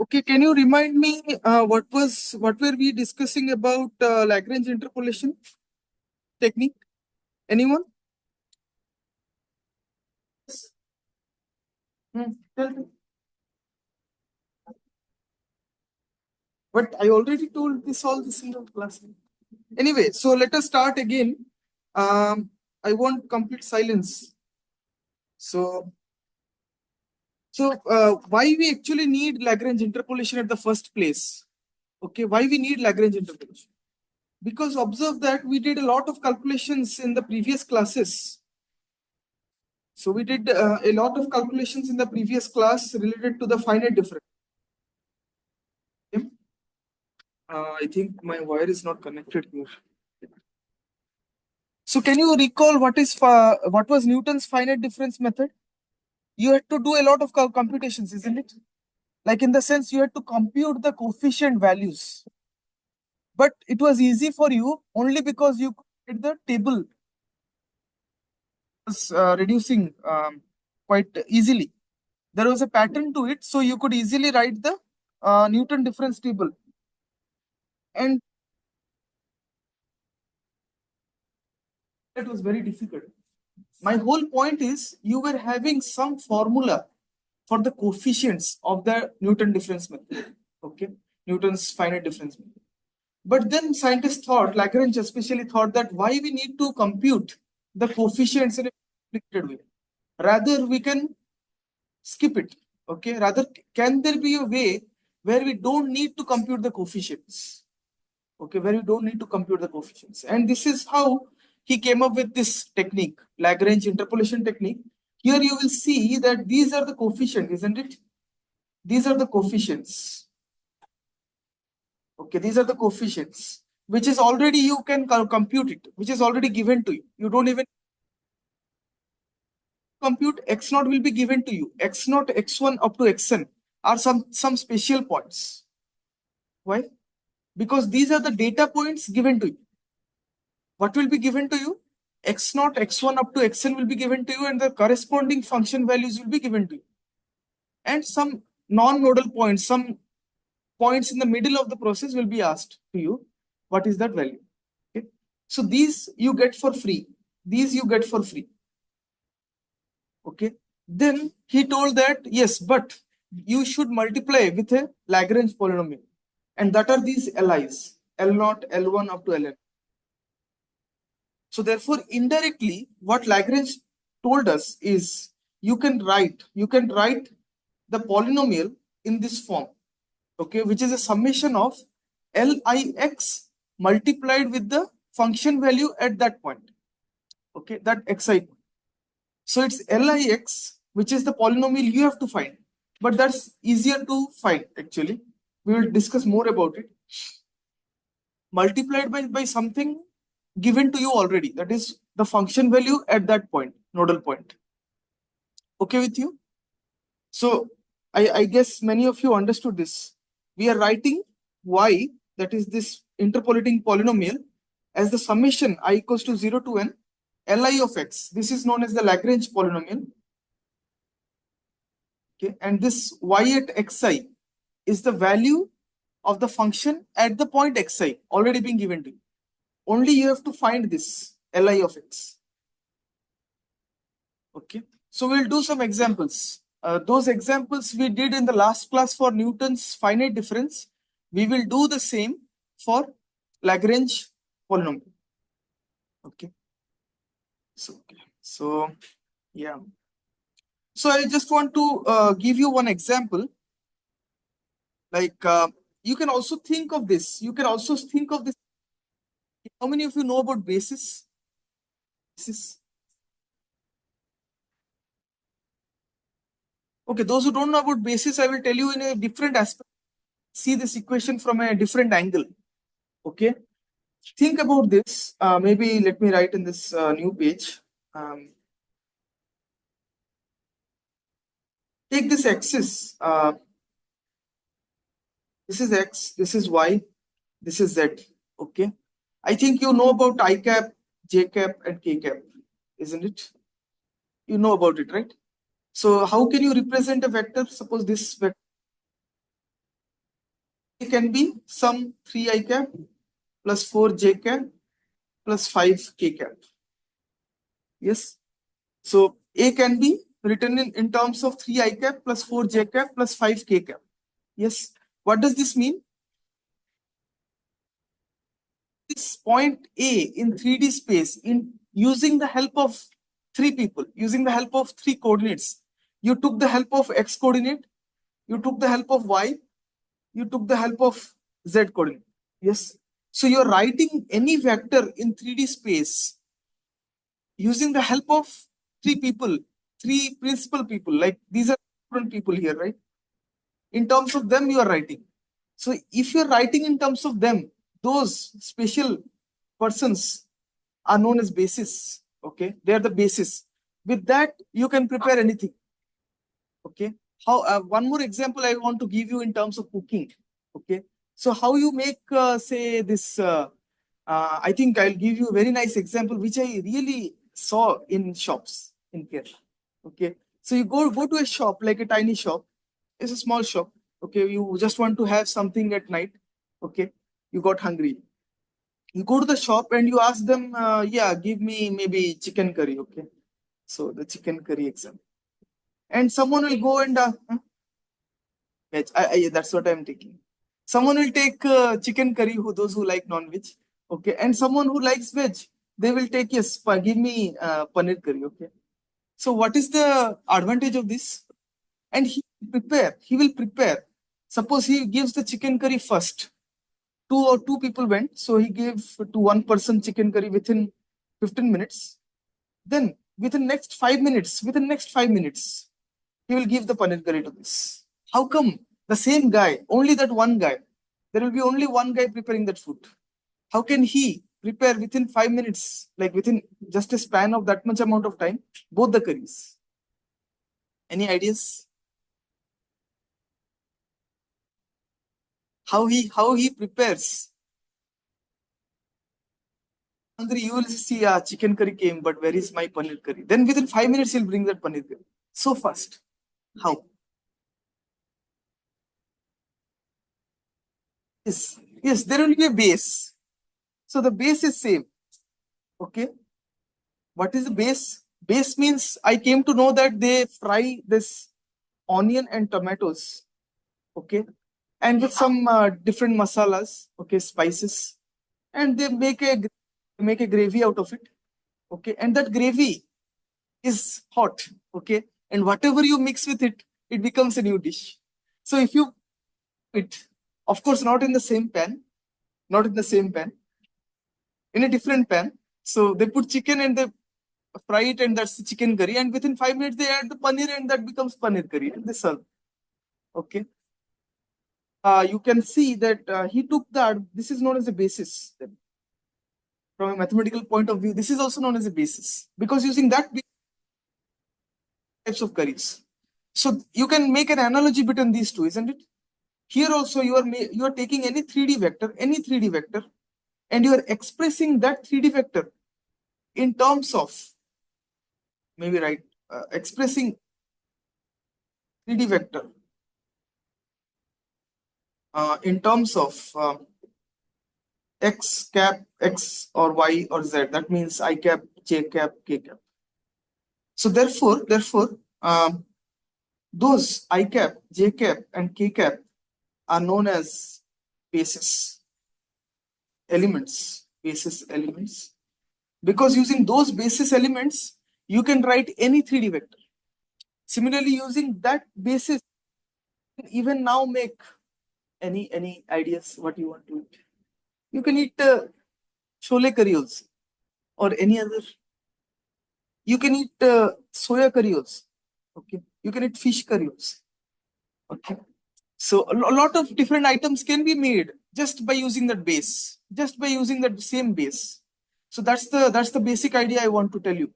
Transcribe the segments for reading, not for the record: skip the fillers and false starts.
Okay, can you remind me what were we discussing about Lagrange interpolation technique? Anyone? Tell me. But I already told all this in the class. Anyway, so let us start again. I want complete silence. So, why we actually need Lagrange interpolation at the first place? Okay, why we need Lagrange interpolation? Because observe that we did a lot of calculations in the previous classes. So we did a lot of calculations in the previous class related to the finite difference. Okay. I think my wire is not connected here. So can you recall what was Newton's finite difference method? You had to do a lot of computations, isn't it? Like in the sense you had to compute the coefficient values. But it was easy for you only because you could get the table was reducing quite easily. There was a pattern to it, so you could easily write the Newton difference table. And it was very difficult. My whole point is you were having some formula for the coefficients of the Newton difference method. Okay, Newton's finite difference method. But then scientists thought, Lagrange especially thought that why we need to compute the coefficients in a complicated way. Rather, we can skip it. Okay, rather, can there be a way where we don't need to compute the coefficients? Okay, where you don't need to compute the coefficients. And this is how he came up with this technique, Lagrange interpolation technique. Here you will see that these are the coefficients, isn't it? These are the coefficients. Okay, these are the coefficients, which is already you can compute it, which is already given to you. You don't even compute. X naught will be given to you. X naught, x1 up to xn are some special points. Why? Because these are the data points given to you. What will be given to you? X naught, x1 up to xn will be given to you, and the corresponding function values will be given to you. And some non-nodal points, some points in the middle of the process will be asked to you. What is that value? Okay. So these you get for free. These you get for free. Okay. Then he told that, yes, but you should multiply with a Lagrange polynomial. And that are these LIs, L0, L1 up to Ln. So therefore, indirectly, what Lagrange told us is you can write the polynomial in this form, okay, which is a summation of Lix multiplied with the function value at that point, okay, that xi. So it's Lix, which is the polynomial you have to find, but that's easier to find actually. We will discuss more about it. Multiplied by something given to you already, that is the function value at that point, nodal point. Okay with you? So I guess many of you understood this. We are writing y, that is this interpolating polynomial, as the summation I equals to 0 to n Li of x. This is known as the Lagrange polynomial. Okay, and this y at xi is the value of the function at the point xi already being given to you. Only you have to find this Li of x. Okay, so we'll do some examples. Those examples we did in the last class for Newton's finite difference. We will do the same for Lagrange polynomial. Okay. So yeah. So I just want to give you one example. Like you can also think of this. You can also think of this. How many of you know about basis? Basis. Okay, those who don't know about basis, I will tell you in a different aspect. See this equation from a different angle. Okay, think about this. Maybe let me write in this new page. Take this axis. This is x, this is y, this is z. Okay, I think you know about I cap, j cap, and k cap, isn't it? You know about it, right? So how can you represent a vector? Suppose this vector. It can be some 3 I cap plus 4 j cap plus 5 k cap. Yes. So A can be written in terms of 3 I cap plus 4 j cap plus 5 k cap. Yes. What does this mean? This point A in 3D space in using the help of 3 people, using the help of 3 coordinates. You took the help of X coordinate, you took the help of Y, you took the help of Z coordinate. Yes. So you're writing any vector in 3D space using the help of 3 people, 3 principal people. Like these are different people here, right? In terms of them, you are writing. So if you're writing in terms of them, those special persons are known as basis. Okay, they are the basis. With that, you can prepare anything. Okay. How one more example I want to give you in terms of cooking. Okay. So how you make say this? I think I'll give you a very nice example which I really saw in shops in Kerala. Okay. So you go to a shop like a tiny shop. It's a small shop. Okay. You just want to have something at night. Okay. You got hungry. You go to the shop and you ask them, yeah, give me maybe chicken curry. Okay. So the chicken curry example. And someone will go and veg. That's what I'm taking. Someone will take chicken curry, those who like non-veg. Okay. And someone who likes veg, they will take, yes, give me paneer curry. Okay. So what is the advantage of this? And he will prepare. Suppose he gives the chicken curry first. Two people went. So he gave to one person chicken curry within 15 minutes. Then within next 5 minutes, he will give the paneer curry to this. How come the same guy, only that one guy, there will be only one guy preparing that food? How can he prepare within 5 minutes, like within just a span of that much amount of time, both the curries? Any ideas? How he prepares? Hungry, you will see, chicken curry came, but where is my paneer curry? Then within 5 minutes, he'll bring that paneer curry. So fast. How? Yes, there will be a base. So the base is same. Okay. What is the base? Base means I came to know that they fry this onion and tomatoes. Okay. And with some different masalas, okay, spices, and they make a gravy out of it. Okay. And that gravy is hot. Okay. And whatever you mix with it, it becomes a new dish. So if you it, of course, not in the same pan, not in the same pan, in a different pan. So they put chicken and they fry it, and that's the chicken curry. And within 5 minutes, they add the paneer, and that becomes paneer curry, and they serve. Okay. You can see that he took that. This is known as a basis. Then. From a mathematical point of view, this is also known as a basis because using that types of curries. So you can make an analogy between these two, isn't it? Here also you are taking any 3D vector, and you are expressing that 3D vector in terms of maybe right expressing 3D vector in terms of x cap, x or y or z. That means I cap, j cap, k cap. So therefore, those I cap, j cap, and k cap are known as basis elements. Basis elements. Because using those basis elements, you can write any 3D vector. Similarly, using that basis, even now make any ideas what you want to eat. You can eat chole curry also, or any other. You can eat soya curry also. Okay. You can eat fish curry also. Okay. So a lot of different items can be made just by using that base, just by using that same base. So that's the basic idea I want to tell you.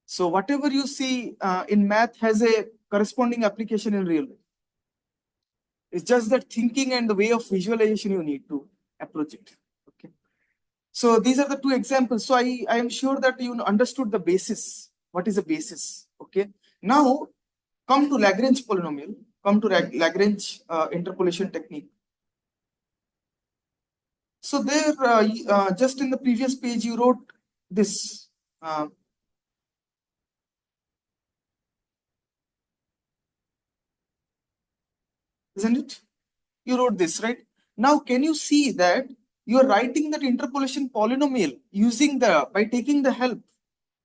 So whatever you see in math has a corresponding application in real life. It's just that thinking and the way of visualization you need to approach it. Okay. So these are the two examples. So I am sure that you understood the basis. What is a basis? Okay. Now come to Lagrange polynomial. Come to Lagrange interpolation technique. So there, just in the previous page, you wrote this, isn't it? You wrote this, right? Now, can you see that you are writing that interpolation polynomial using by taking the help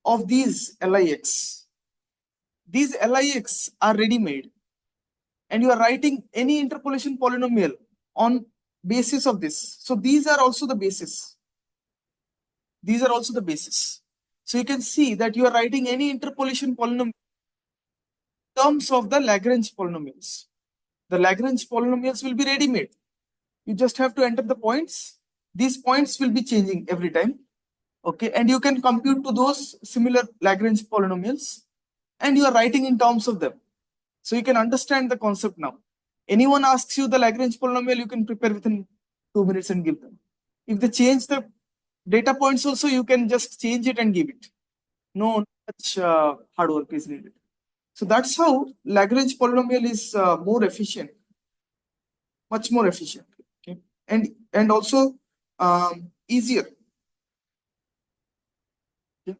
of these LIX. These LIX are ready-made, and you are writing any interpolation polynomial on basis of this. So these are also the basis. These are also the basis. So you can see that you are writing any interpolation polynomial in terms of the Lagrange polynomials. The Lagrange polynomials will be ready-made. You just have to enter the points. These points will be changing every time. Okay, and you can compute to those similar Lagrange polynomials, and you are writing in terms of them. So you can understand the concept now. Anyone asks you the Lagrange polynomial, you can prepare within 2 minutes and give them. If they change the data points also, you can just change it and give it. No much hard work is needed. So that's how Lagrange polynomial is more efficient, much more efficient, okay, and also easier. Okay?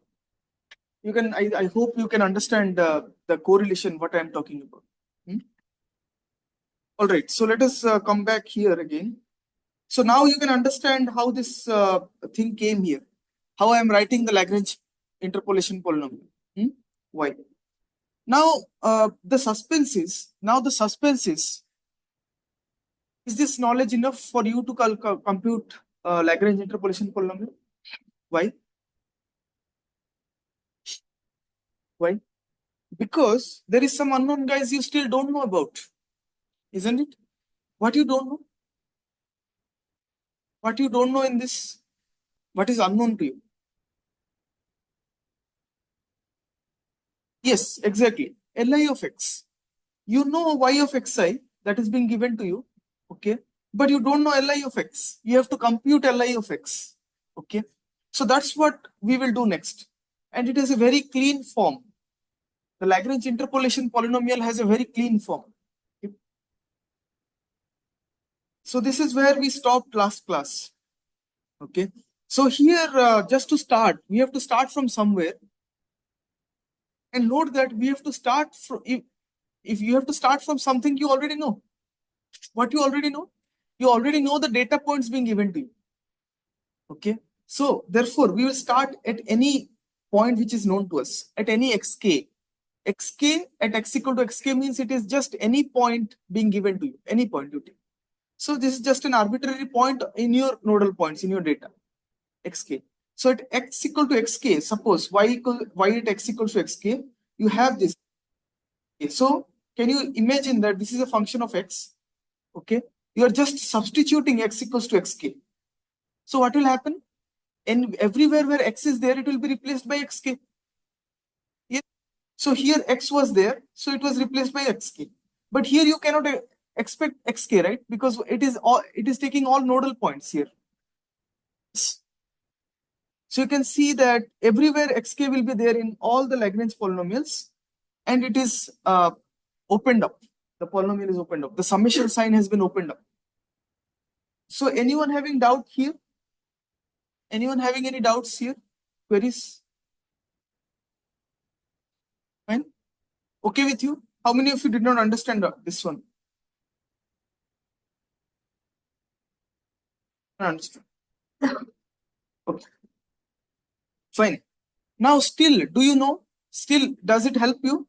You can. I hope you can understand the correlation what I am talking about. Hmm? All right. So let us come back here again. So now you can understand how this thing came here. How I am writing the Lagrange interpolation polynomial. Hmm? Why? Now the suspense is this knowledge enough for you to compute Lagrange interpolation polynomial? Why? Why? Because there is some unknown guys you still don't know about, isn't it? What you don't know? What you don't know in this? What is unknown to you? Yes, exactly. Li of x. You know y of xi that is being given to you, okay? But you don't know Li of x. You have to compute Li of x, okay? So that's what we will do next. And it is a very clean form. The Lagrange interpolation polynomial has a very clean form. Okay? So this is where we stopped last class, okay? So here, just to start, we have to start from somewhere, and note that we have to start from, if you have to start from something you already know. What you already know? You already know the data points being given to you. Okay. So therefore, we will start at any point which is known to us, at any xk. Xk at x equal to xk means it is just any point being given to you, any point you take. So this is just an arbitrary point in your nodal points in your data, xk. So at x equal to xk, suppose y at x equals to xk, you have this. Okay. So can you imagine that this is a function of x? Okay, you are just substituting x equals to xk. So what will happen? And everywhere where x is there, it will be replaced by xk. Yeah. So here x was there, so it was replaced by xk. But here you cannot expect xk, right? Because it is taking all nodal points here. So you can see that everywhere xk will be there in all the Lagrange polynomials, and it is opened up. The polynomial is opened up. The summation sign has been opened up. So anyone having doubt here? Anyone having any doubts here? Queries? Fine. Okay with you? How many of you did not understand this one? I understood. Okay. Fine. Now still, do you know? Still, does it help you?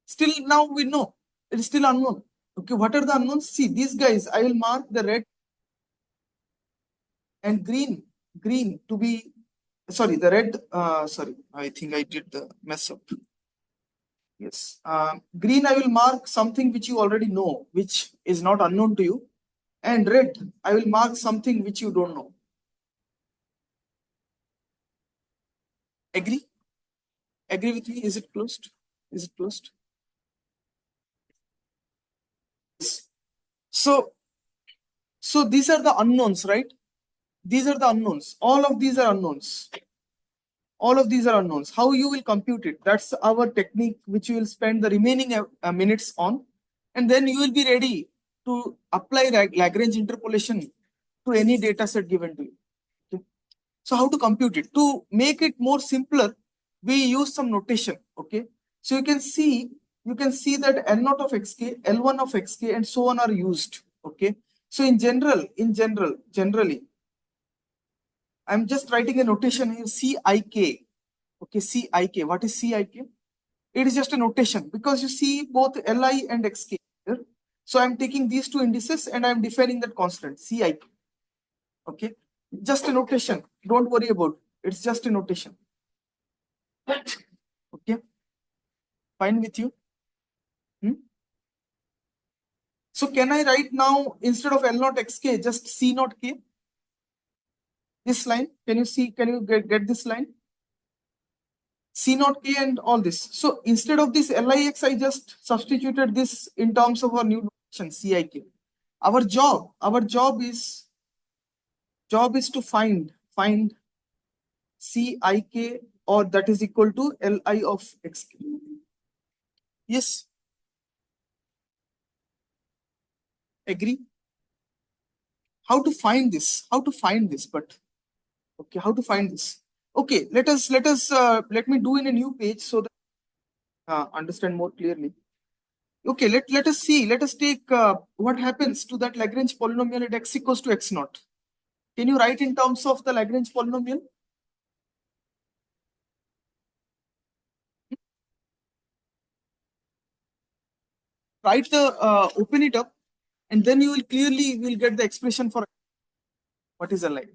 Still now we know. It is still unknown. Okay, what are the unknowns? See, these guys, I will mark the red and green. Green to be, sorry, the red, sorry, I think I did the mess up. Yes. Green, I will mark something which you already know, which is not unknown to you. And red, I will mark something which you don't know. Agree? Agree with me? Is it closed? Is it closed? Yes. So these are the unknowns, right? These are the unknowns. All of these are unknowns. All of these are unknowns. How you will compute it? That's our technique, which you will spend the remaining minutes on. And then you will be ready to apply Lagrange interpolation to any data set given to you. Okay. So how to compute it? To make it more simpler, we use some notation. Okay. So you can see that L naught of xk, L1 of xk, and so on are used. Okay. So generally, I'm just writing a notation here, Cik. Okay, Cik. What is Cik? It is just a notation because you see both Li and xk here. So I'm taking these two indices and I'm defining that constant, Cik. Okay, just a notation. Don't worry about it. It's just a notation. Okay, fine with you? Hmm? So can I write now instead of L naught xk just C naught k? This line, can you see? Can you get this line? C naught k and all this. So instead of this Lix, I just substituted this in terms of our new notation Cik. Our job is to find Cik, or that is equal to Li of xk. Yes, agree. How to find this? How to find this? But okay, how to find this? Okay, let me do in a new page so that understand more clearly. Okay, let us see. Let us take what happens to that Lagrange polynomial at x equals to x naught. Can you write in terms of the Lagrange polynomial? Write the open it up, and then you will clearly will get the expression for what is a line.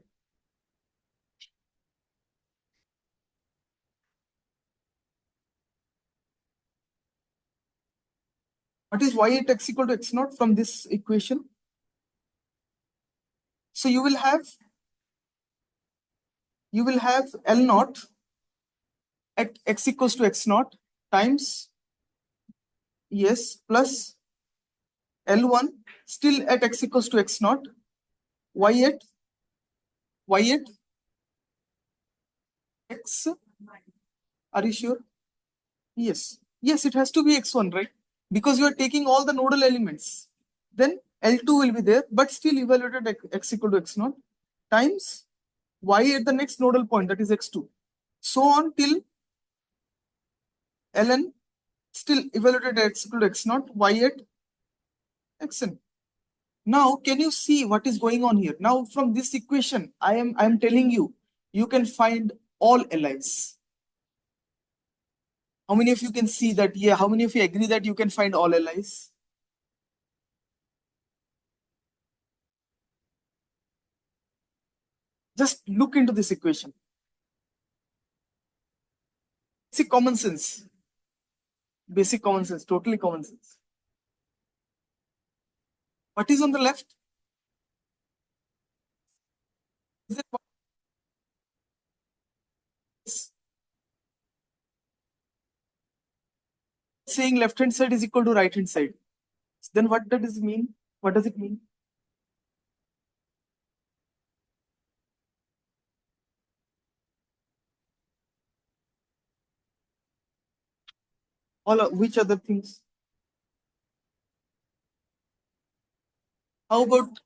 What is y at x equal to x naught from this equation? So you will have L naught at x equals to x naught times yes plus L1 still at x equals to x naught y at x. Are you sure? Yes. Yes, it has to be x1, right? Because you are taking all the nodal elements. Then L2 will be there, but still evaluated at x equal to x naught times y at the next nodal point, that is x2. So on till Ln still evaluated at x equal to x naught, y at xn. Now, can you see what is going on here? Now, from this equation, I am telling you, you can find all Li's. How many of you can see that? Yeah, how many of you agree that you can find all Li's? Just look into this equation. Basic common sense. Basic common sense, totally common sense. What is on the left? Is it what is saying left hand side is equal to right hand side? Then what does it mean? What does it mean? All which other things? How about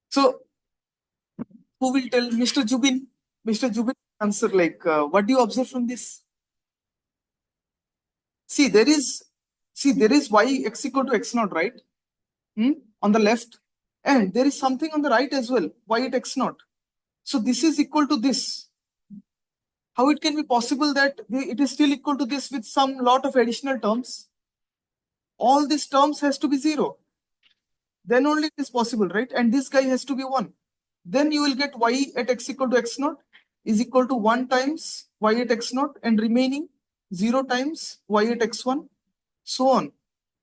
so? Who will tell? Mr. Jubin? Mr. Jubin, answer like what do you observe from this? See, there is y x equal to x naught, right? Hmm? On the left, and there is something on the right as well, y at x naught. So this is equal to this. How it can be possible that it is still equal to this with some lot of additional terms? All these terms has to be 0. Then only it is possible, right? And this guy has to be 1. Then you will get y at x equal to x naught is equal to 1 times y at x naught and remaining 0 times y at x1, so on,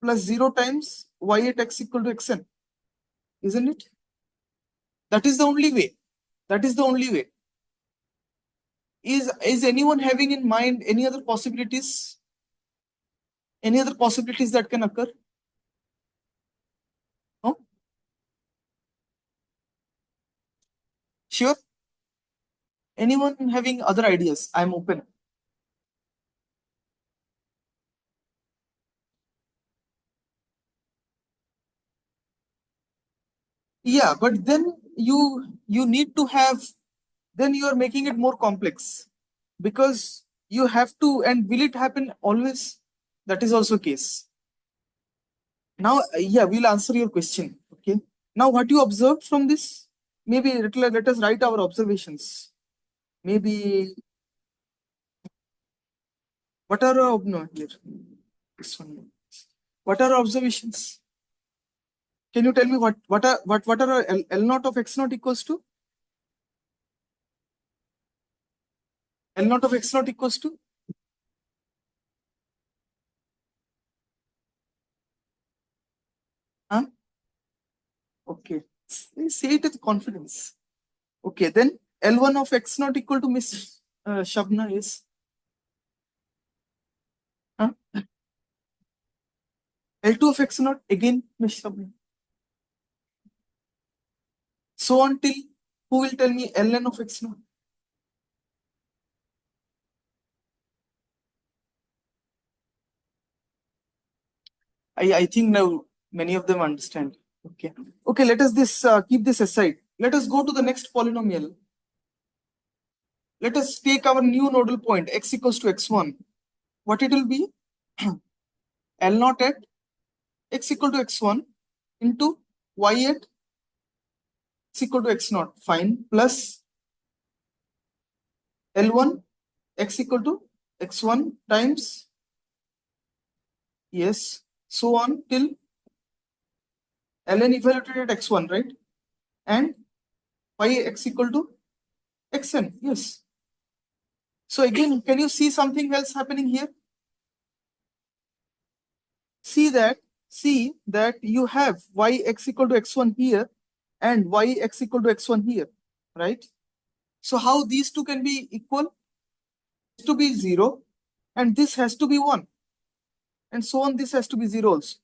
plus 0 times y at x equal to xn. Isn't it? That is the only way. That is the only way. Is anyone having in mind any other possibilities? Any other possibilities that can occur? No? Sure? Anyone having other ideas? I'm open. Yeah, but then you need to have, then you are making it more complex, because you have to, and will it happen always? That is also case. Now, yeah, we'll answer your question. Okay. Now, what you observed from this? Maybe let us write our observations. Maybe what are our no here? This one. What are our observations? Can you tell me what are our L naught of x naught equals to? L naught of x naught equals to? Huh? Okay. Say it with confidence. Okay, then L1 of x naught equal to Miss Shabna is, huh? L2 of x naught again Miss Shabna. So on till, who will tell me Ln of x naught? I think now many of them understand. Okay. Okay, let us keep this aside. Let us go to the next polynomial. Let us take our new nodal point x equals to x1. What it will be? L naught at x equal to x1 into y at x equal to x naught. Fine. Plus L1 x equal to x1 times, yes, so on till ln evaluated at x1, right? And y x equal to xn, yes. So again, can you see something else happening here? See that you have y x equal to x1 here and y x equal to x1 here, right? So how these two can be equal? To be 0 and this has to be 1, and so on, this has to be 0 also,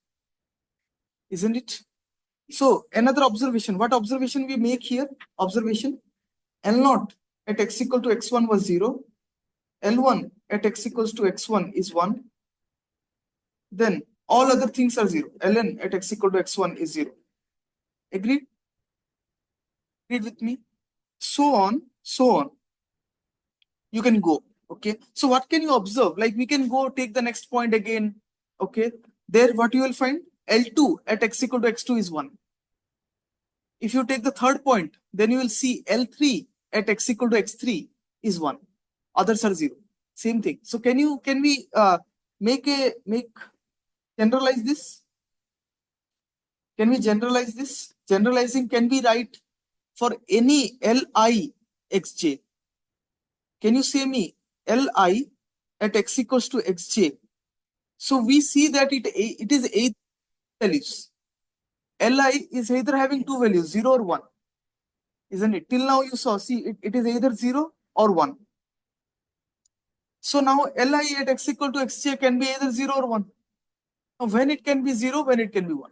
isn't it? So another observation, what observation we make here? Observation L naught at x equal to x1 was 0, L1 at x equals to x1 is 1, then all other things are 0. Ln at x equal to x1 is 0. Agreed? Agreed with me? So on, so on. You can go. Okay. So what can you observe? Like we can go take the next point again. Okay. There, what you will find? L2 at x equal to x2 is 1. If you take the third point, then you will see L3 at x equal to x3 is 1. Others are 0. Same thing. So can we make generalize this? Can we generalize this? Generalizing can be right for any Li xj. Can you say me Li at x equals to xj? So we see that it is 8 values. Li is either having two values, 0 or 1. Isn't it? Till now you saw, see, it is either 0 or 1. So now Li at x equal to xj can be either 0 or 1. Now when it can be 0, when it can be 1.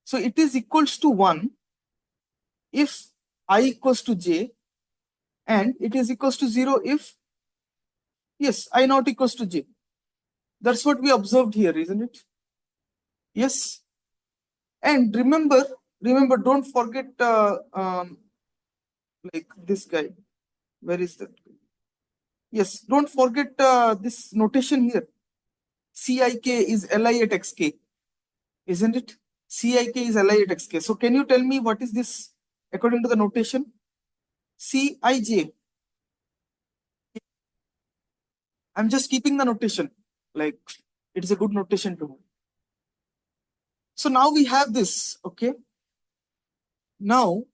So it is equals to 1 if I equals to j, and it is equals to 0 if, yes, I not equals to j. That's what we observed here, isn't it? Yes. And remember, don't forget like this guy. Where is that? Yes, don't forget this notation here. Cik is Li at xk, isn't it? Cik is Li at xk. So can you tell me what is this according to the notation? Cij. I'm just keeping the notation. Like it's a good notation to have. So now we have this. Okay. Now,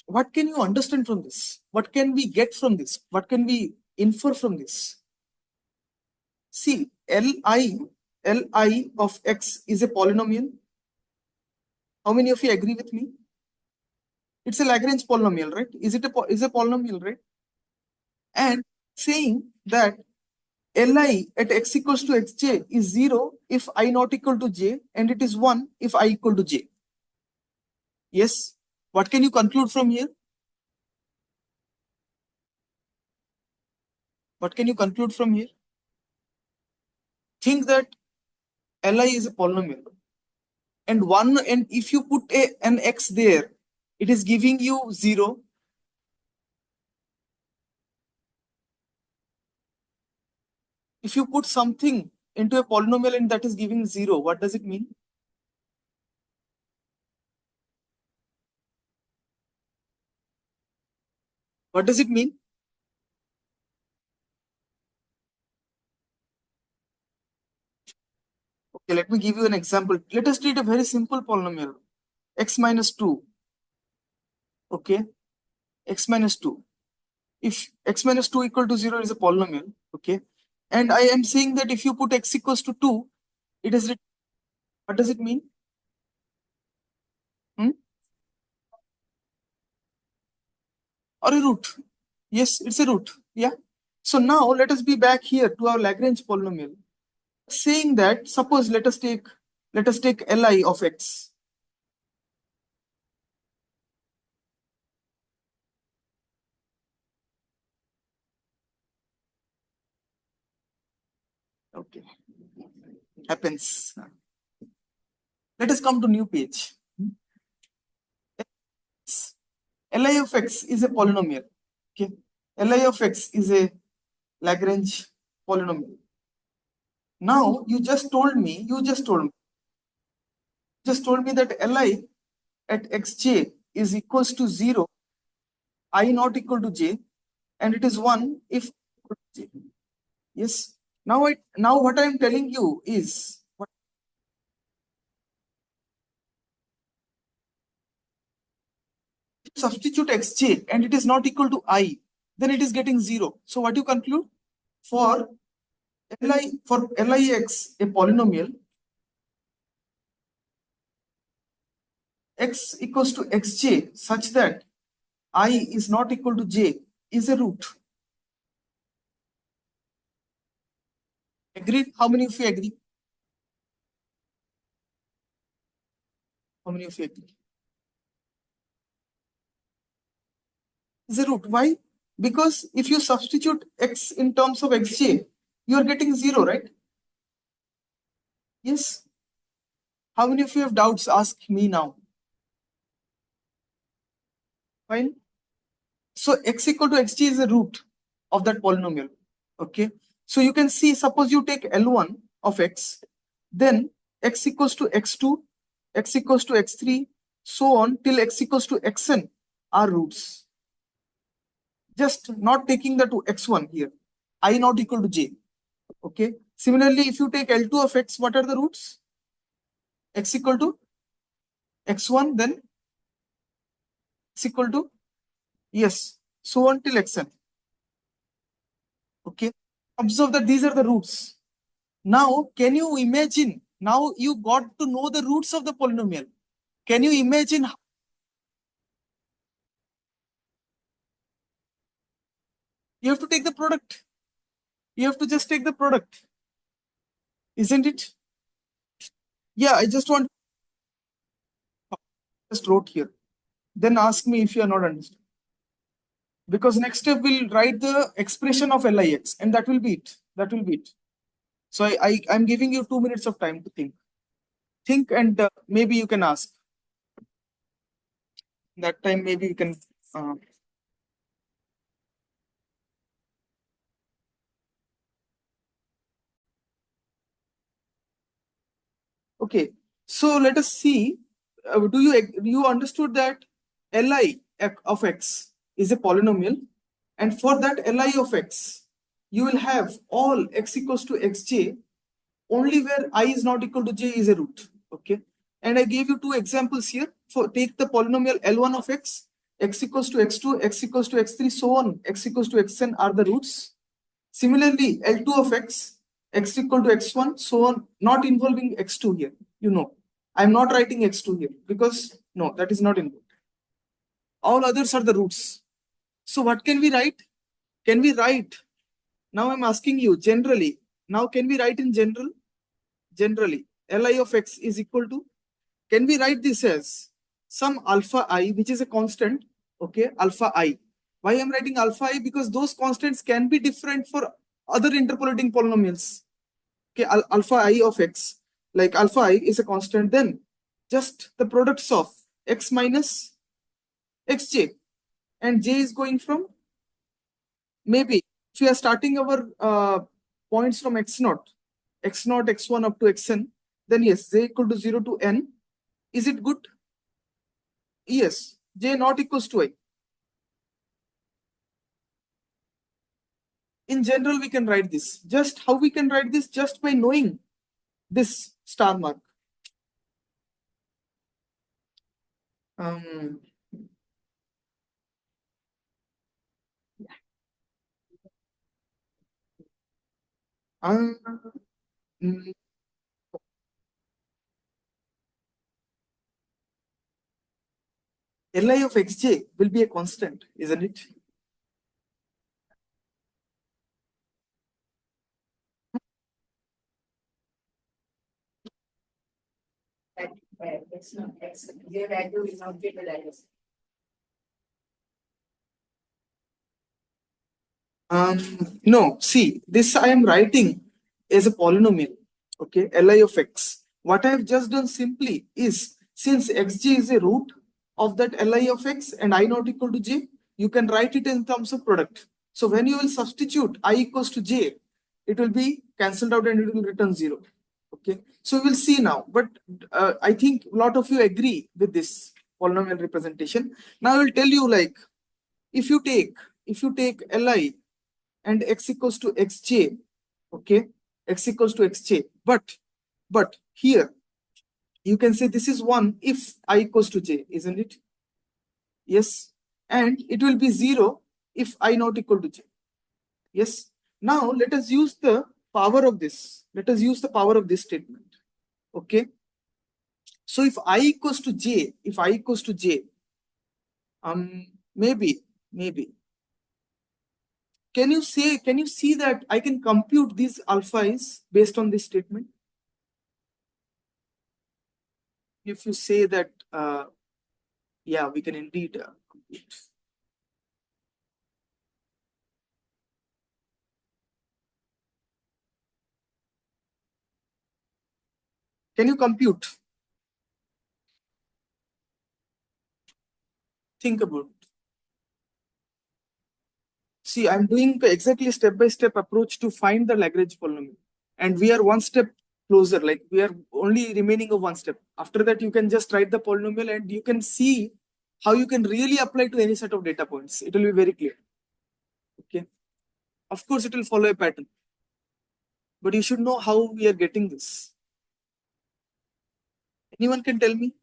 what can you understand from this? What can we get from this? What can we infer from this? See, Li of x is a polynomial. How many of you agree with me? It's a Lagrange polynomial, right? Is it is a polynomial, right? And saying that Li at x equals to xj is 0 if I not equal to j, and it is 1 if I equal to j. Yes. What can you conclude from here? What can you conclude from here? Think that Li is a polynomial. And if you put an x there, it is giving you 0. If you put something into a polynomial and that is giving 0, what does it mean? What does it mean? Okay, let me give you an example. Let us treat a very simple polynomial, x minus 2. Okay, x minus 2. If x minus 2 equal to 0 is a polynomial, okay, and I am saying that if you put x equals to 2, it is written. What does it mean? Hmm? Or a root? Yes, it's a root. Yeah. So now let us be back here to our Lagrange polynomial. Saying that, suppose let us take Li of x. Okay, happens. Let us come to new page. Li of x is a polynomial. Okay, Li of x is a Lagrange polynomial. Now you just told me that Li at xj is equals to 0, I not equal to j, and it is 1 if equal to j. Yes. Now what I am telling you is, substitute xj and it is not equal to I, then it is getting 0. So what you conclude? For Lix, a polynomial, x equals to xj such that I is not equal to j is a root. Agreed? How many of you agree? How many of you agree? Is a root. Why? Because if you substitute x in terms of xj, you are getting 0, right? Yes. How many of you have doubts? Ask me now. Fine. So x equal to xg is a root of that polynomial. Okay. So you can see, suppose you take L1 of x, then x equals to x2, x equals to x3, so on till x equals to xn are roots. Just not taking the to x1 here. I not equal to j. Okay. Similarly, if you take L2 of x, what are the roots? X equal to x1, then x equal to, yes, so on till xn. Okay. Observe that these are the roots. Now, can you imagine? Now you got to know the roots of the polynomial. Can you imagine? You have to take the product. You have to just take the product. Isn't it? Yeah, I just wrote here. Then ask me if you are not understanding. Because next step we'll write the expression of Lix, and that will be it. That will be it. So I'm giving you 2 minutes of time to think. Think, and maybe you can ask. That time maybe you can. Okay. So let us see. Do you understood that Li of x is a polynomial, and for that Li of x, you will have all x equals to xj only where I is not equal to j is a root. Okay. And I gave you two examples here. For take the polynomial L1 of x equals to x2, x equals to x3, so on, x equals to xn are the roots. Similarly, L2 of x equal to x1, so on, not involving x2 here. I'm not writing x2 here because no, that is not involved. All others are the roots. So what can we write? Can we write? Now I'm asking you generally. Now can we write in general? Generally, Li of x is equal to, can we write this as some alpha I, which is a constant, okay, alpha I. Why I'm writing alpha I? Because those constants can be different for other interpolating polynomials. Okay, alpha I of x. like alpha I is a constant, then just the products of x minus xj, and j is going from, maybe if we are starting our points from x0 x1 up to xn, then yes, j equal to 0 to n. Is it good? Yes, j not equals to I. In general, we can write this. Just how we can write this? Just by knowing this star mark. Um, uh, mm, Li of xj will be a constant, isn't it? It's not X. J value will not be the. No, see, this I am writing as a polynomial, okay, Li of x. What I have just done simply is, since xj is a root of that Li of x and I not equal to j, you can write it in terms of product. So when you will substitute I equals to j, it will be cancelled out and it will return 0. Okay, so we will see now, but I think a lot of you agree with this polynomial representation. Now I will tell you, like, if you take Li and x equals to xj, okay, x equals to xj, but here you can say this is 1 if I equals to j, isn't it? Yes, and it will be 0 if I not equal to j. Yes, now let us use the power of this, statement. Okay, so if I equals to j, maybe can you see that I can compute these alpha is based on this statement? If you say that, yeah, we can indeed compute. Can you compute? Think about it. See, I'm doing exactly step-by-step approach to find the Lagrange polynomial. And we are one step closer, like we are only remaining of one step. After that, you can just write the polynomial and you can see how you can really apply to any set of data points. It will be very clear. Okay. Of course, it will follow a pattern. But you should know how we are getting this. Anyone can tell me?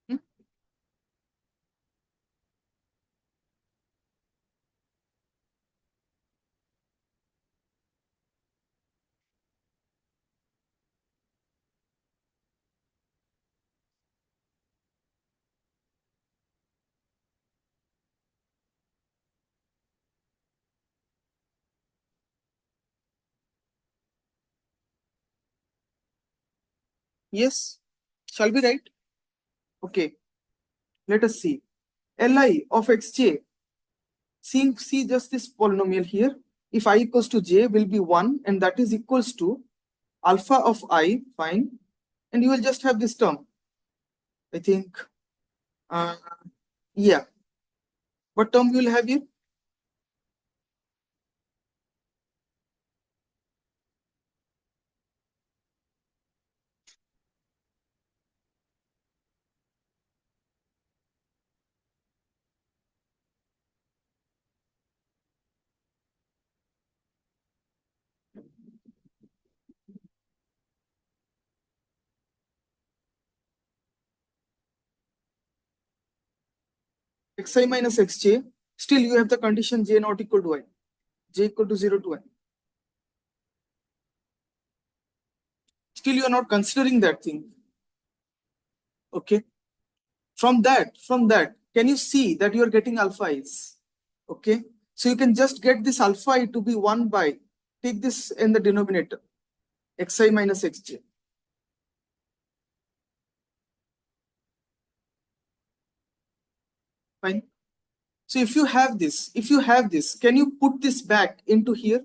Hmm? Yes. Shall we write? Okay. Let us see. Li of xj, see just this polynomial here. If I equals to j will be 1 and that is equals to alpha of I, fine. And you will just have this term. I think, uh, yeah. What term you will have here? Xi minus xj. Still you have the condition j not equal to I. J equal to 0 to I. Still you are not considering that thing. Okay. From that, can you see that you are getting alpha is? Okay. So you can just get this alpha I to be 1 by take this in the denominator, xi minus xj. Fine. So if you have this, can you put this back into here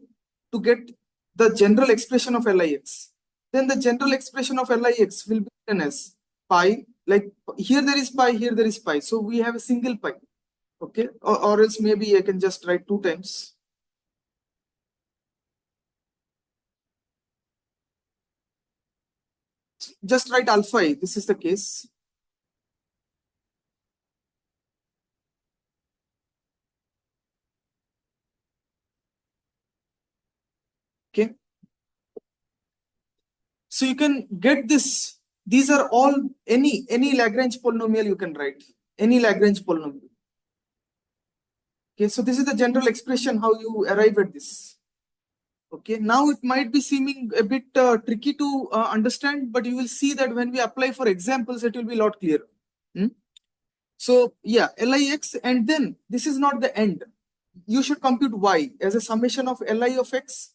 to get the general expression of Lix? Then the general expression of Lix will be written as pi, like here there is pi, here there is pi. So we have a single pi, okay? Or else maybe I can just write 2 times. Just write alpha I, this is the case. Okay. So you can get this. These are all any Lagrange polynomial you can write. Any Lagrange polynomial. Okay, so this is the general expression how you arrive at this. Okay, now it might be seeming a bit tricky to understand, but you will see that when we apply for examples, it will be a lot clearer. So yeah, Lix, and then this is not the end. You should compute y as a summation of Li of x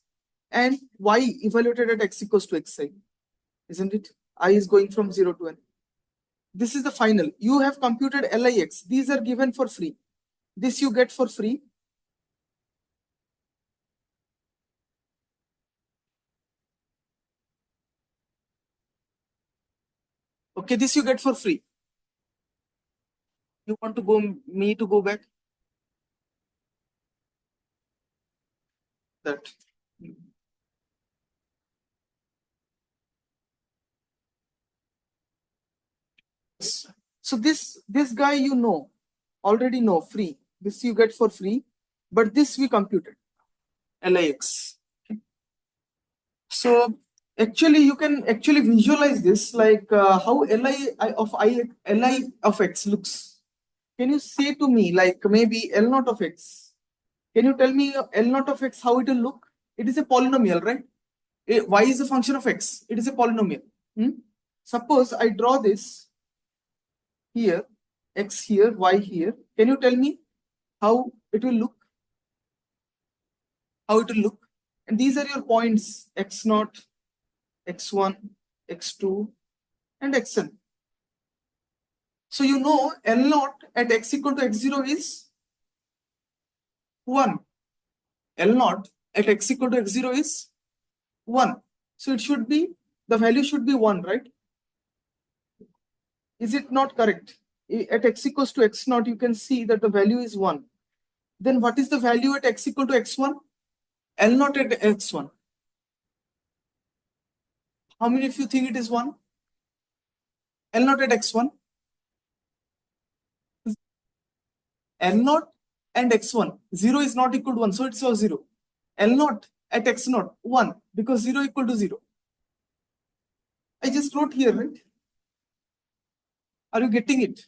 and y evaluated at x equals to xi, isn't it? I is going from 0 to n. This is the final. You have computed Lix. These are given for free. This you get for free. Okay, this you get for free. You want to go back? That. So this guy already know free. This you get for free, but this we computed Lix. Okay. So actually you can actually visualize this like how Li of x looks. Can you say to me like maybe L naught of x? Can you tell me L naught of x how it will look? It is a polynomial, right? Y is a function of x. It is a polynomial. Suppose I draw this here, x here, y here. Can you tell me how it will look? How it will look? And these are your points x0, x1, x2, and xn. So you know L0 at x equal to x0 is 1. L0 at x equal to x0 is 1. So it should be, the value should be 1, right? Is it not correct? At x equals to x0, you can see that the value is 1. Then what is the value at x equal to x1? L0 at x1. How many of you think it is 1? L0 at x1? L0 and x1. 0 is not equal to 1, so it's a 0. L0 at x0, 1, because 0 equal to 0. I just wrote here, right? Are you getting it?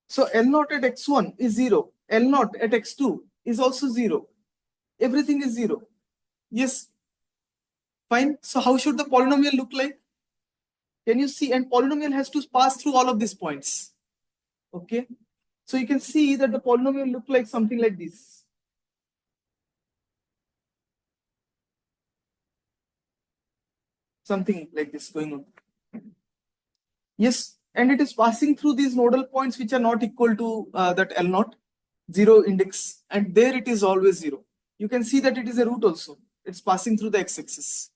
So L0 at x1 is 0. L0 at x2 is also 0. Everything is 0. Yes. Fine. So how should the polynomial look like? Can you see? And polynomial has to pass through all of these points. Okay. So you can see that the polynomial look like something like this. Something like this going on. Yes. And it is passing through these nodal points which are not equal to that L0, 0 index. And there it is always 0. You can see that it is a root also. It's passing through the x-axis.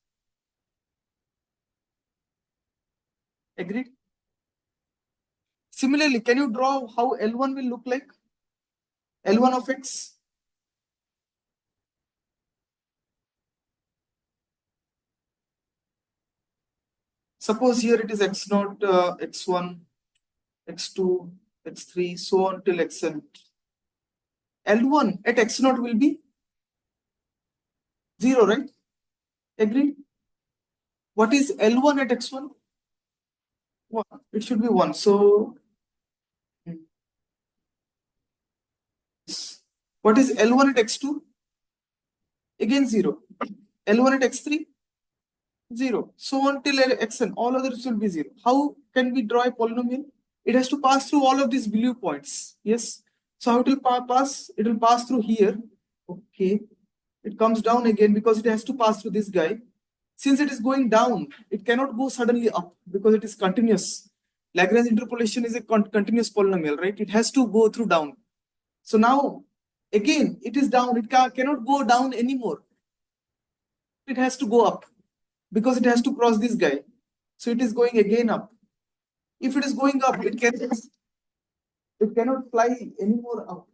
Agreed? Similarly, can you draw how L1 will look like? L1 of x? Suppose here it is x0, x1, x2, x3, so on till xn. L1 at x0 will be 0, right? Agreed? What is L1 at x1? 1. It should be 1. So, what is L1 at x2? Again 0. L1 at x3? 0. So on till xn, all others will be 0. How can we draw a polynomial? It has to pass through all of these blue points. Yes. So how it will pass? It will pass through here. Okay, it comes down again because it has to pass through this guy. Since it is going down, it cannot go suddenly up because it is continuous. Lagrange interpolation is a continuous polynomial, right? It has to go through down. So now, again, it is down. It cannot go down anymore. It has to go up because it has to cross this guy. So it is going again up. If it is going up, it cannot fly anymore up.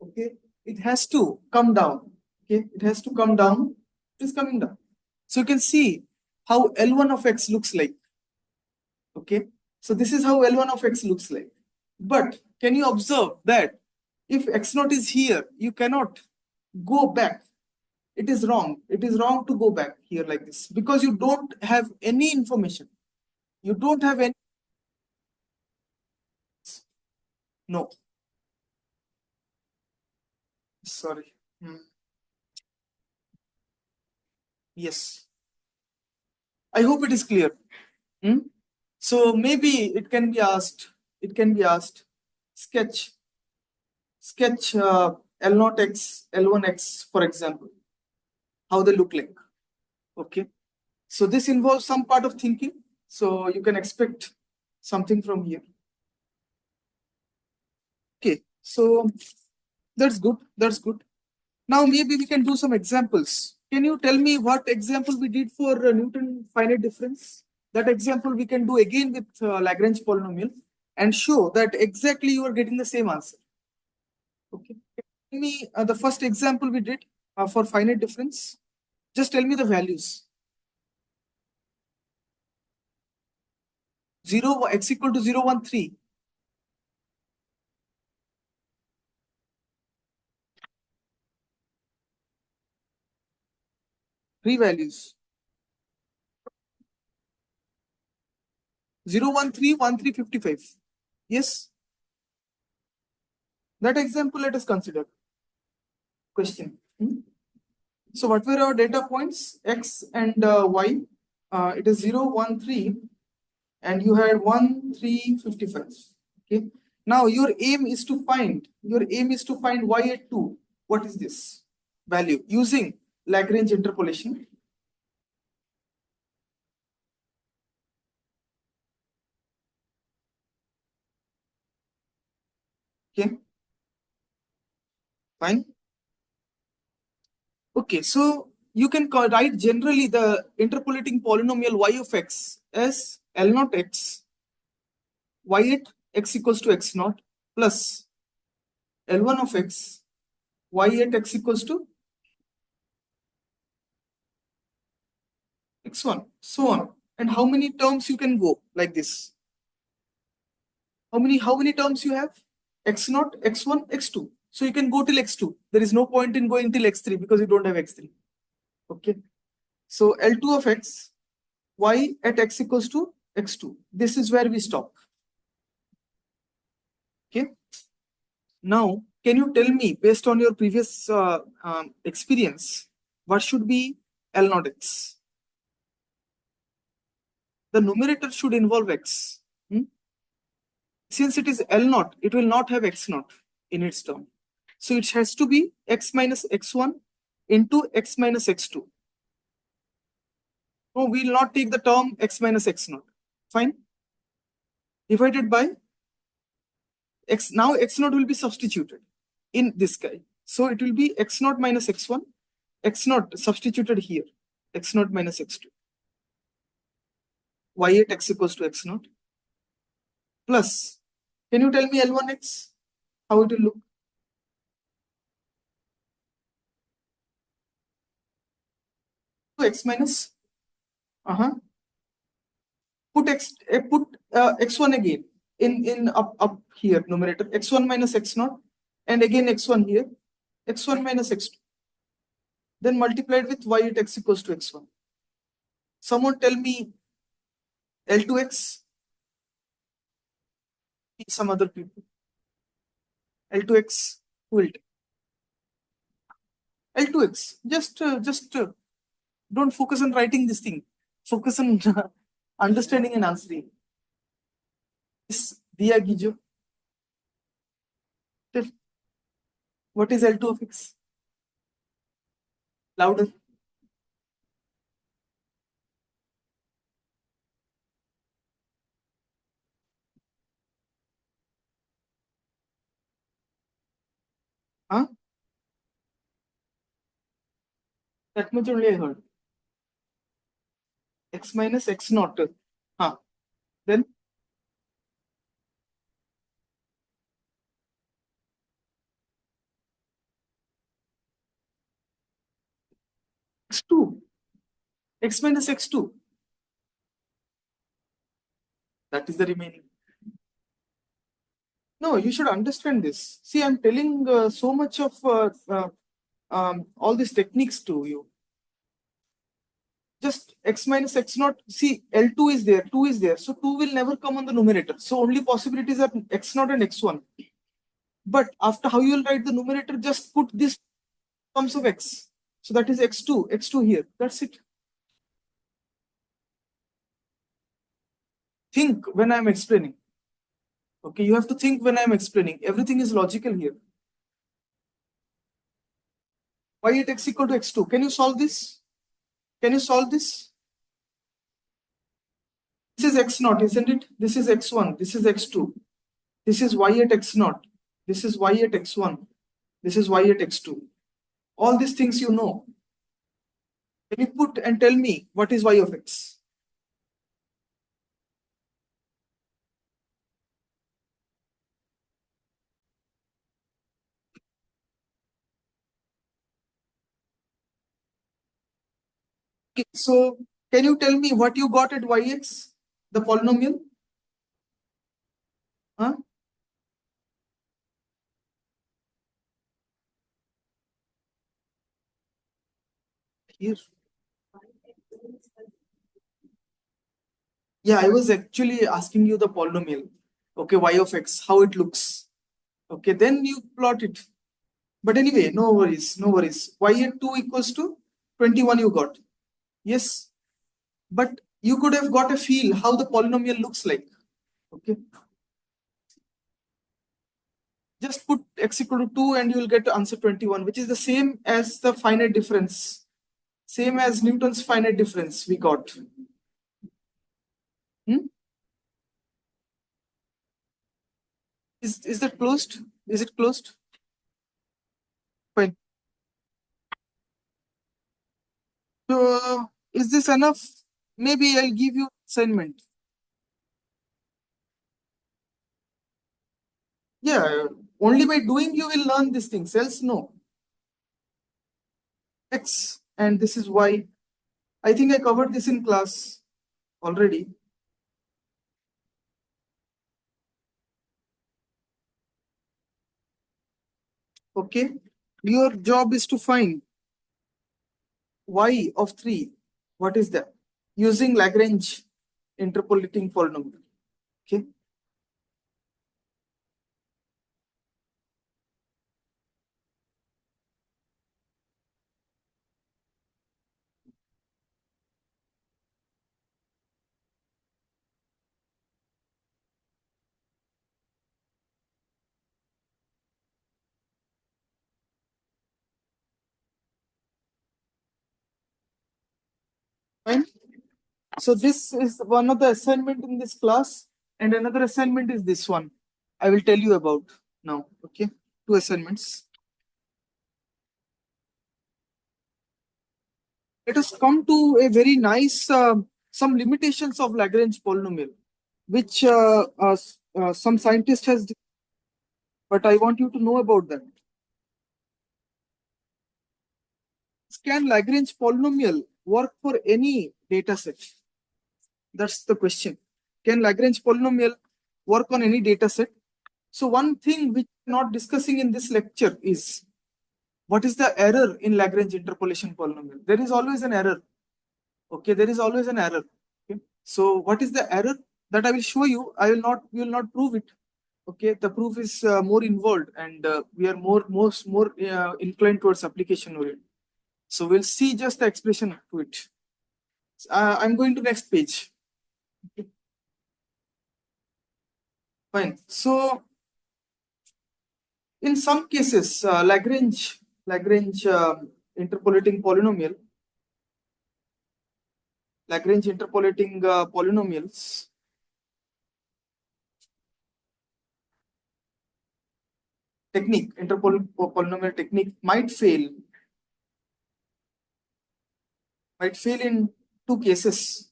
Okay, it has to come down. Okay, it has to come down. It is coming down. So you can see how L1 of x looks like. Okay, so this is how L1 of x looks like. But can you observe that if x0 is here, you cannot go back. It is wrong. It is wrong to go back here like this because you don't have any information. You don't have any. No. Sorry. Yes. I hope it is clear. Hmm? So maybe it can be asked. It can be asked. Sketch L0x, L1x, for example. How they look like. Okay. So this involves some part of thinking. So you can expect something from here. Okay. So that's good. That's good. Now maybe we can do some examples. Can you tell me what example we did for Newton finite difference? That example we can do again with Lagrange polynomial and show that exactly you are getting the same answer. Okay. Tell me the first example we did for finite difference. Just tell me the values. 0 x equal to 0, 1, 3. Three values. 0, 1, 3, 1, 3, 55. Yes. That example let us consider. Question. So what were our data points? X and Y. It is 0, 1, 3, and you had 1, 3, 55. Okay. Now your aim is to find Y at 2. What is this value using Lagrange interpolation? Okay. Fine. Okay, so you can write generally the interpolating polynomial y of x as L naught x, y at x equals to x naught plus L1 of x, y at x equals to x1, so on. And how many terms you can go like this? How many terms you have? X0, x1, x2. So you can go till x2. There is no point in going till x3 because you don't have x3. Okay. So L2 of x, y at x equals to x2. This is where we stop. Okay. Now, can you tell me, based on your previous experience, what should be L naught x? The numerator should involve x. Since it is L naught, it will not have x naught in its term. So it has to be x minus x1 into x minus x2. No, we will not take the term x minus x naught. Fine. Divided by x. Now x naught will be substituted in this guy. So it will be x naught minus x1, x naught substituted here, x naught minus x2, y at x equals to x naught, plus, can you tell me L1x, how it will look? X minus, put x1 again in up here numerator, x1 minus x naught, and again x1 here, x1 minus x2, then multiplied with y at x equals to x1. Someone tell me L2x, some other people. L2x, who will take? L2x, just don't focus on writing this thing. Focus on understanding and answering. This Diya Gijo. What is L2 of x? Louder. Huh? That much only I heard. X minus X naught. Huh. Then X2. X minus X2. That is the remaining. No, you should understand this. See, I'm telling so much of all these techniques to you. Just X minus X naught. See, L2 is there, 2 is there. So 2 will never come on the numerator. So only possibilities are X naught and X1. But after how you will write the numerator, just put this terms of X. So that is X2, X2 here. That's it. Think when I'm explaining. Okay, you have to think when I'm explaining. Everything is logical here. Y at X equal to X2. Can you solve this? Can you solve this? This is X naught, isn't it? This is X1. This is X2. This is Y at X naught. This is Y at X1. This is Y at X2. All these things you know. Can you put and tell me what is Y of X? Okay, so can you tell me what you got at Yx? The polynomial? Huh? Here. Yeah, I was actually asking you the polynomial. Okay, Y of X, how it looks. Okay, then you plot it. But anyway, no worries, no worries. Y at 2 equals to 21 you got. Yes, but you could have got a feel how the polynomial looks like. Okay, just put X equal to 2 and you will get the answer 21, which is the same as the finite difference. Same as Newton's finite difference we got. Hmm? Is that closed? Is it closed? Fine. So is this enough? Maybe I'll give you assignment. Yeah, only by doing you will learn these things. Else no. X and this is Y. I think I covered this in class already. Okay. Your job is to find Y of 3. What is that? Using Lagrange interpolating polynomial. Okay. Fine. So this is one of the assignment in this class, and another assignment is this one. I will tell you about now. Okay, two assignments. Let us come to a very nice some limitations of Lagrange polynomial, which some scientist has, but I want you to know about that. Can Lagrange polynomial work for any data set? That's the question. Can Lagrange polynomial work on any data set? So one thing which we're not discussing in this lecture is what is the error in Lagrange interpolation polynomial? There is always an error. Okay, there is always an error. Okay, so what is the error that I will show you? We will not prove it. Okay, the proof is more involved, and we are more inclined towards application oriented. So we'll see just the expression to it. I'm going to next page. Okay. Fine. So in some cases, Lagrange interpolating polynomial, Lagrange interpolating polynomials, technique, polynomial technique might fail in two cases.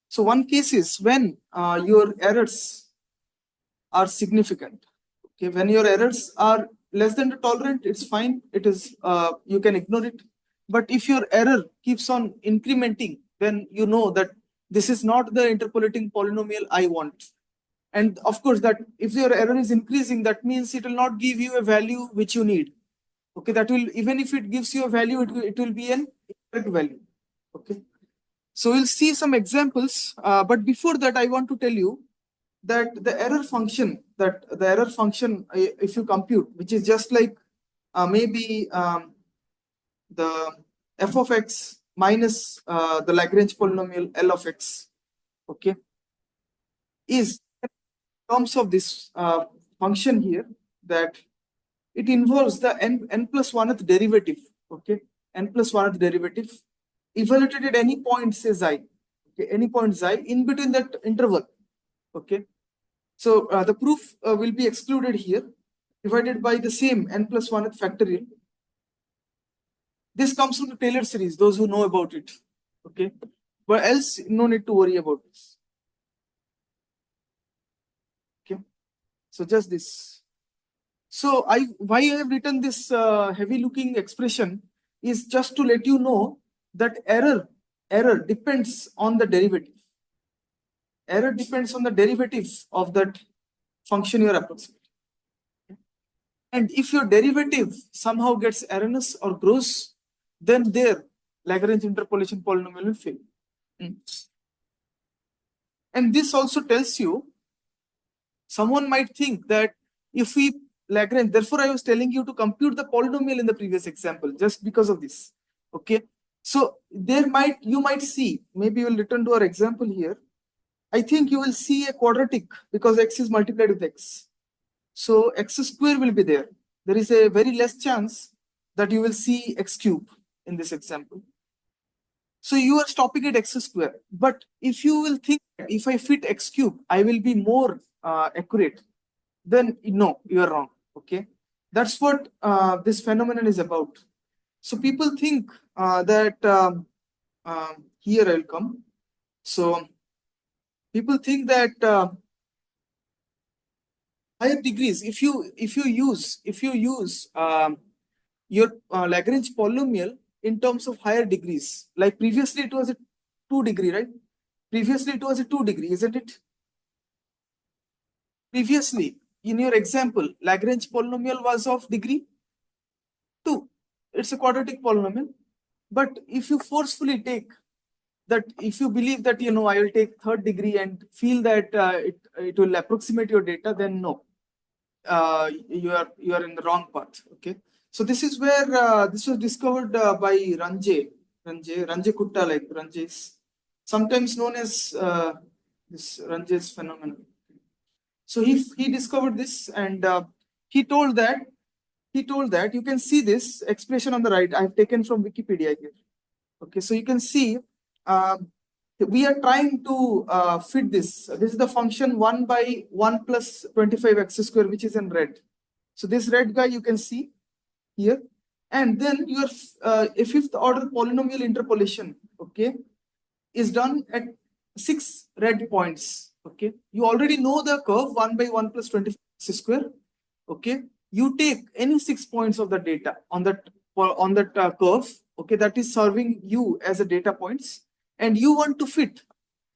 So one case is when your errors are significant. Okay, when your errors are less than the tolerant, it's fine. It is you can ignore it. But if your error keeps on incrementing, then you know that this is not the interpolating polynomial I want. And of course, that if your error is increasing, that means it will not give you a value which you need. Okay, that will, even if it gives you a value, it will be an incorrect value. Okay, so we'll see some examples. But before that, I want to tell you that the error function, if you compute, which is just like maybe the f of x minus the Lagrange polynomial L of x, okay, is in terms of this function here, that it involves the n plus 1th derivative, okay, n plus 1th derivative evaluated at any point, say xi, okay, any point xi in between that interval, okay. So the proof will be excluded here, divided by the same n plus 1th factorial. This comes from the Taylor series, those who know about it, okay, but else no need to worry about this, okay. So just this. So why I have written this heavy looking expression is just to let you know that error depends on the derivative. Error depends on the derivative of that function you are approximating. And if your derivative somehow gets erroneous or gross, then there Lagrange interpolation polynomial will fail. And this also tells you, someone might think that if we Lagrange, therefore I was telling you to compute the polynomial in the previous example, just because of this. Okay. So you might see, maybe we'll return to our example here. I think you will see a quadratic because x is multiplied with x. So x square will be there. There is a very less chance that you will see x cube in this example. So you are stopping at x square. But if you will think that if I fit x cube, I will be more accurate, then no, you are wrong. Okay, that's what this phenomenon is about. So people think that here I'll come. So people think that higher degrees, if you use your Lagrange polynomial in terms of higher degrees, like previously it was a 2-degree, right? Previously it was a 2-degree, isn't it? Previously, in your example, Lagrange polynomial was of degree 2. It's a quadratic polynomial. But if you forcefully take that, if you believe that, I will take 3rd degree and feel that it will approximate your data, then no, you are in the wrong path. Okay. So this is where this was discovered by Ranjay Kutta, like Ranjay is sometimes known as this Ranjay's phenomenon. So he discovered this, and he told that you can see this expression on the right. I've taken from Wikipedia here. Okay, so you can see we are trying to fit this. This is the function 1 by 1 plus 25x square, which is in red. So this red guy you can see here, and then your a 5th order polynomial interpolation, okay, is done at 6 red points. Okay, you already know the curve 1 by 1 plus 25x square. Okay, you take any 6 points of the data on that curve, okay, that is serving you as a data points, and you want to fit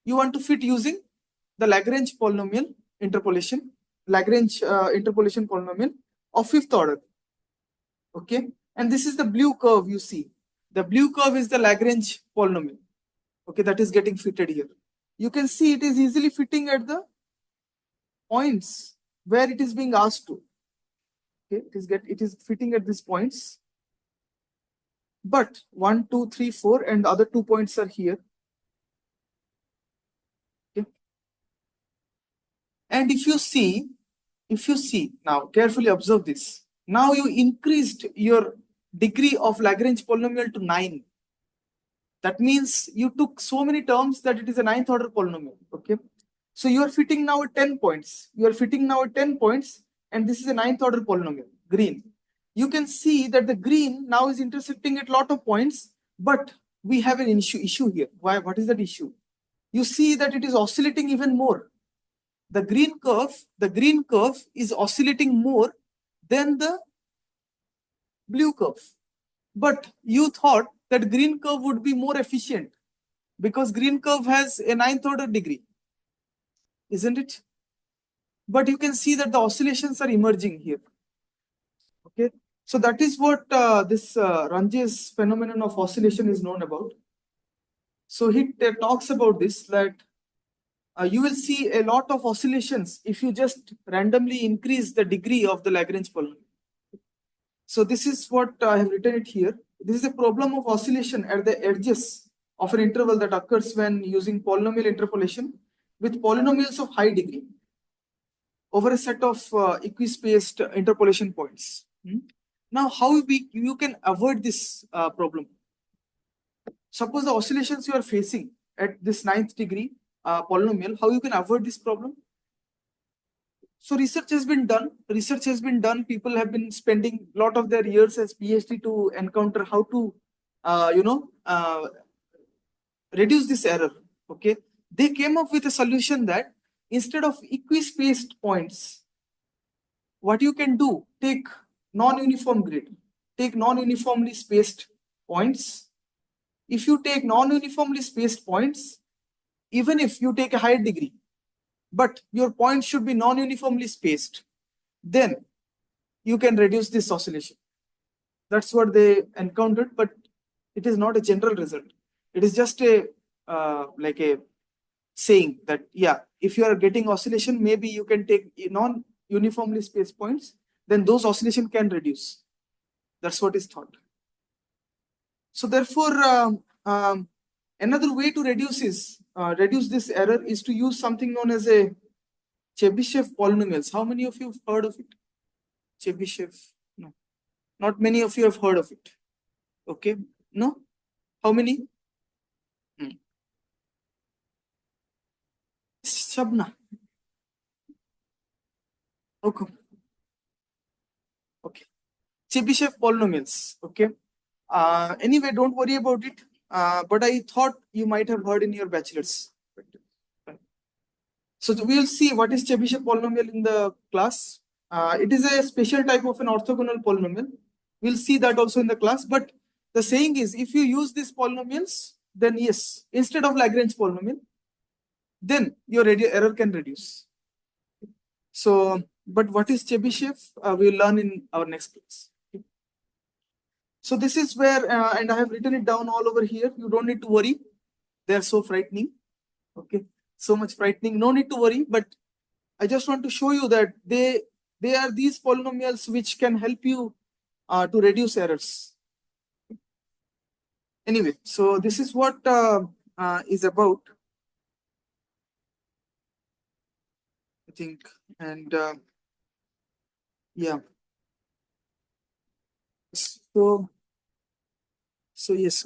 using the Lagrange polynomial interpolation, Lagrange interpolation polynomial of 5th order. Okay, and this is the blue curve you see. The blue curve is the Lagrange polynomial. Okay, that is getting fitted here. You can see it is easily fitting at the points where it is being asked to. Okay, it is fitting at these points. But 1, 2, 3, 4, and the other 2 points are here. Okay. And if you see now, carefully observe this. Now you increased your degree of Lagrange polynomial to 9. That means you took so many terms that it is a ninth order polynomial. Okay. So you are fitting now at 10 points. You are fitting now at 10 points, and this is a ninth order polynomial, green. You can see that the green now is intersecting at a lot of points, but we have an issue here. Why? What is that issue? You see that it is oscillating even more. The green curve is oscillating more than the blue curve. But you thought that green curve would be more efficient because green curve has a ninth order degree, isn't it? But you can see that the oscillations are emerging here. Okay, so that is what this Range's phenomenon of oscillation is known about. So he talks about this, that you will see a lot of oscillations if you just randomly increase the degree of the Lagrange polynomial. So this is what I have written it here. This is a problem of oscillation at the edges of an interval that occurs when using polynomial interpolation with polynomials of high degree over a set of equispaced interpolation points. Now, how you can avoid this problem? Suppose the oscillations you are facing at this ninth degree polynomial, how you can avoid this problem? So research has been done. People have been spending a lot of their years as PhD to encounter how to, reduce this error. Okay, they came up with a solution that instead of equispaced points, what you can do, take non-uniform grid, take non-uniformly spaced points. If you take non-uniformly spaced points, even if you take a higher degree, but your points should be non-uniformly spaced, then you can reduce this oscillation. That's what they encountered, but it is not a general result. It is just a like a saying that, yeah, if you are getting oscillation, maybe you can take non-uniformly spaced points, then those oscillation can reduce. That's what is thought. So therefore, another way to reduce this error is to use something known as a Chebyshev polynomials. How many of you have heard of it? Chebyshev? No, not many of you have heard of it. Okay, no? How many? Shabna. Okay. Okay. Chebyshev polynomials. Okay. Anyway, don't worry about it. But I thought you might have heard in your bachelor's. So we will see what is Chebyshev polynomial in the class. It is a special type of an orthogonal polynomial. We'll see that also in the class. But the saying is, if you use these polynomials, then yes, instead of Lagrange polynomial, then your error can reduce. So, but what is Chebyshev? We'll learn in our next class. So this is where, and I have written it down all over here. You don't need to worry. They are so frightening. Okay, so much frightening. No need to worry. But I just want to show you that they are these polynomials which can help you to reduce errors. Anyway, so this is what is about, I think, and yeah. So yes.